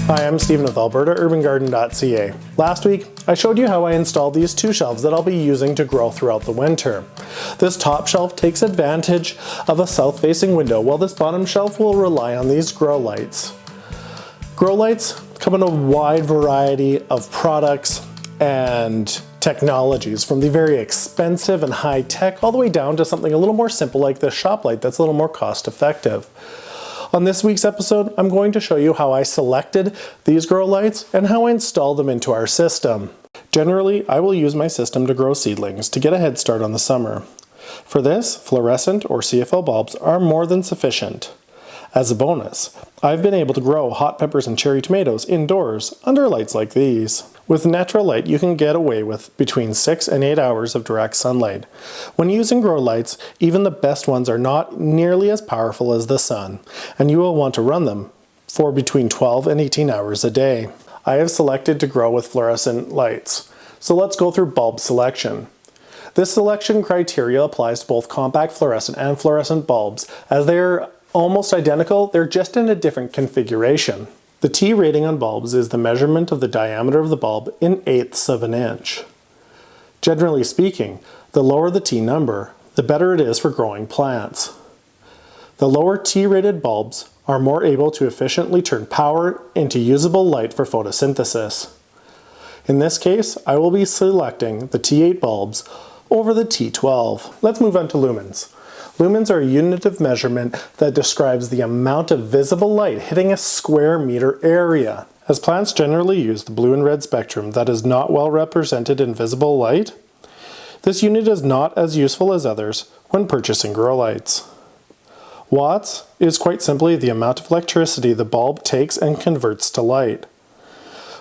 Hi, I'm Stephen with AlbertaUrbanGarden.ca. Last week, I showed you how I installed these two shelves that I'll be using to grow throughout the winter. This top shelf takes advantage of a south-facing window, while this bottom shelf will rely on these grow lights. Grow lights come in a wide variety of products and technologies, from the very expensive and high-tech all the way down to something a little more simple like this shop light that's a little more cost-effective. On this week's episode, I'm going to show you how I selected these grow lights and how I installed them into our system. Generally, I will use my system to grow seedlings to get a head start on the summer. For this, fluorescent or CFL bulbs are more than sufficient. As a bonus, I've been able to grow hot peppers and cherry tomatoes indoors under lights like these. With natural light, you can get away with between 6 and 8 hours of direct sunlight. When using grow lights, even the best ones are not nearly as powerful as the sun, and you will want to run them for between 12 and 18 hours a day. I have selected to grow with fluorescent lights. So let's go through bulb selection. This selection criteria applies to both compact fluorescent and fluorescent bulbs, as they are almost identical, they're just in a different configuration. The T rating on bulbs is the measurement of the diameter of the bulb in eighths of an inch. Generally speaking, the lower the T number, the better it is for growing plants. The lower T rated bulbs are more able to efficiently turn power into usable light for photosynthesis. In this case, I will be selecting the T8 bulbs over the T12. Let's move on to lumens. Lumens are a unit of measurement that describes the amount of visible light hitting a square meter area. As plants generally use the blue and red spectrum that is not well represented in visible light, this unit is not as useful as others when purchasing grow lights. Watts is quite simply the amount of electricity the bulb takes and converts to light.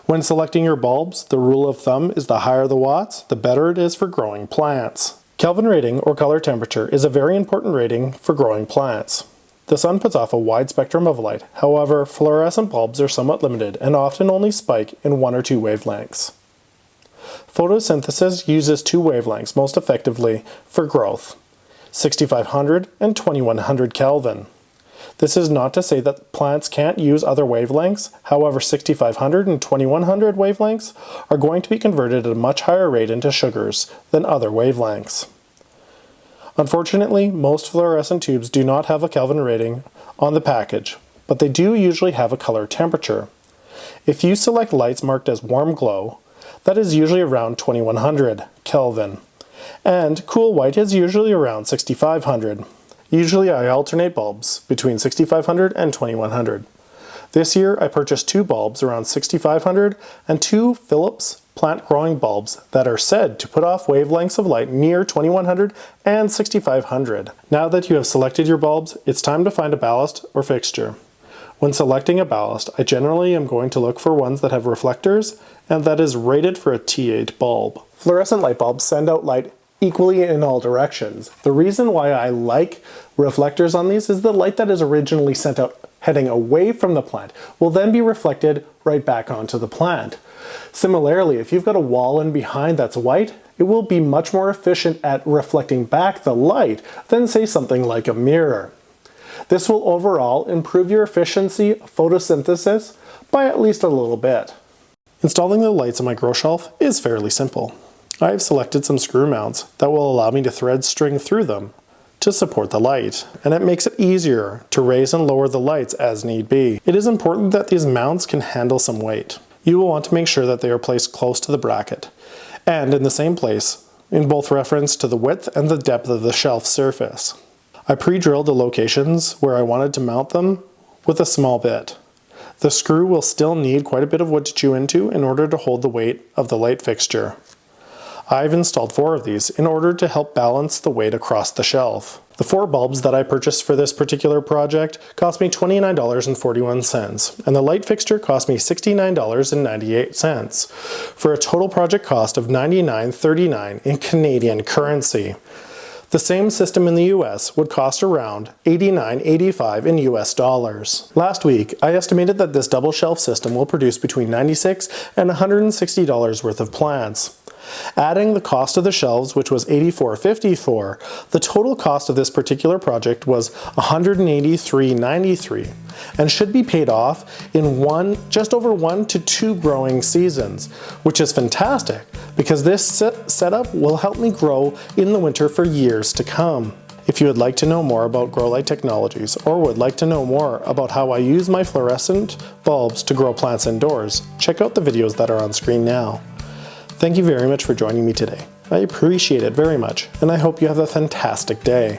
When selecting your bulbs, the rule of thumb is the higher the watts, the better it is for growing plants. Kelvin rating, or color temperature, is a very important rating for growing plants. The sun puts off a wide spectrum of light, however, fluorescent bulbs are somewhat limited and often only spike in 1 or 2 wavelengths. Photosynthesis uses 2 wavelengths most effectively for growth, 6500 and 2100 Kelvin. This is not to say that plants can't use other wavelengths, however 6500 and 2100 wavelengths are going to be converted at a much higher rate into sugars than other wavelengths. Unfortunately, most fluorescent tubes do not have a Kelvin rating on the package, but they do usually have a color temperature. If you select lights marked as warm glow, that is usually around 2100 Kelvin, and cool white is usually around 6500. Usually I alternate bulbs between 6500 and 2100. This year I purchased 2 bulbs around 6500 and 2 Philips plant growing bulbs that are said to put off wavelengths of light near 2100 and 6500. Now that you have selected your bulbs, it's time to find a ballast or fixture. When selecting a ballast, I generally am going to look for ones that have reflectors and that is rated for a T8 bulb. Fluorescent light bulbs send out light equally in all directions. The reason why I like reflectors on these is the light that is originally sent out heading away from the plant will then be reflected right back onto the plant. Similarly, if you've got a wall in behind that's white, it will be much more efficient at reflecting back the light than, say, something like a mirror. This will overall improve your efficiency of photosynthesis by at least a little bit. Installing the lights on my grow shelf is fairly simple. I have selected some screw mounts that will allow me to thread string through them to support the light, and it makes it easier to raise and lower the lights as need be. It is important that these mounts can handle some weight. You will want to make sure that they are placed close to the bracket and in the same place in both reference to the width and the depth of the shelf surface. I pre-drilled the locations where I wanted to mount them with a small bit. The screw will still need quite a bit of wood to chew into in order to hold the weight of the light fixture. I've installed 4 of these in order to help balance the weight across the shelf. The 4 bulbs that I purchased for this particular project cost me $29.41, and the light fixture cost me $69.98, for a total project cost of $99.39 in Canadian currency. The same system in the US would cost around $89.85 in US dollars. Last week, I estimated that this double shelf system will produce between $96 and $160 worth of plants. Adding the cost of the shelves, which was $84.54, the total cost of this particular project was $183.93 and should be paid off in just over 1 to 2 growing seasons, which is fantastic because this setup will help me grow in the winter for years to come. If you would like to know more about grow light technologies or would like to know more about how I use my fluorescent bulbs to grow plants indoors, check out the videos that are on screen now. Thank you very much for joining me today. I appreciate it very much, and I hope you have a fantastic day.